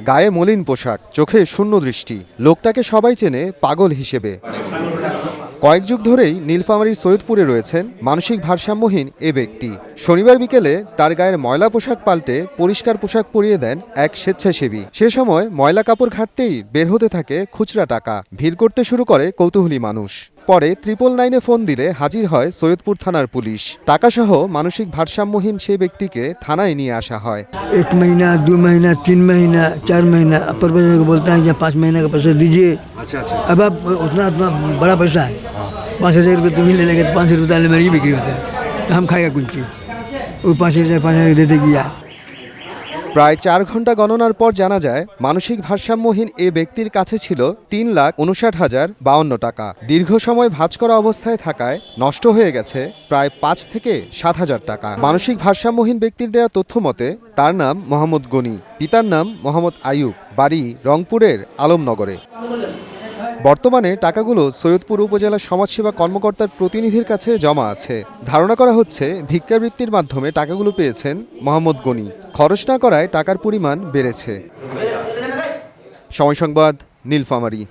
গায়ে মলিন পোশাক, চোখে শূন্য দৃষ্টি। লোকটাকে সবাই চেনে পাগল হিসেবে। কয়েক যুগ ধরেই নীলফামারীর সৈয়দপুরে রয়েছেন মানসিক ভারসাম্যহীন এ ব্যক্তি। শনিবার বিকেলে তার গায়ের ময়লা পোশাক পাল্টে পরিষ্কার পোশাক পরিয়ে দেন এক স্বেচ্ছাসেবী। সে সময় ময়লা কাপড় ঘাটতেই বের হতে থাকে খুচরা টাকা। ভিড় করতে শুরু করে কৌতূহলী মানুষ। পরে 999-এ ফোন দিলে হাজির হয় সৈয়দপুর থানার পুলিশ। টাকাসহ মানসিক ভারসাম্যহীন সেই ব্যক্তিকে থানায় নিয়ে আসা হয়। 1 महीना 2 महीना 3 महीना 4 महीना अपर को बोलता है कि 5 महीने का पैसा दीजिए। अच्छा। अब आप उतना बड़ा पैसा है, 5,000 रुपये तुम ही ले लेंगे तो 500 रुपये मेरी बिक्री होता है, तो हम खाएगा कौन चीज़? वो 5,000 देते गया। প্রায় 4 ঘন্টা গণনার পর জানা যায় মানসিক ভারসাম্যহীন এ ব্যক্তির কাছে ছিল 3,59,052 টাকা। দীর্ঘ সময় ভাঁজ করা অবস্থায় থাকায় নষ্ট হয়ে গেছে প্রায় 5 থেকে 7,000 টাকা। মানসিক ভারসাম্যহীন ব্যক্তির দেয়া তথ্য মতে তার নাম মোহাম্মদ গনি, পিতার নাম মোহাম্মদ আইয়ুব, বাড়ি রংপুরের আলমনগরে। বর্তমানে টাকাগুলো সৈয়দপুর উপজেলা সমাজসেবা কর্মকর্তার প্রতিনিধির কাছে জমা আছে। ধারণা করা হচ্ছে ভিক্ষাবৃত্তির মাধ্যমে টাকাগুলো পেয়েছেন মোহাম্মদ গনি। খরচ না করায় টাকার পরিমাণ বেড়েছে। সময় সংবাদ, নীলফামারী।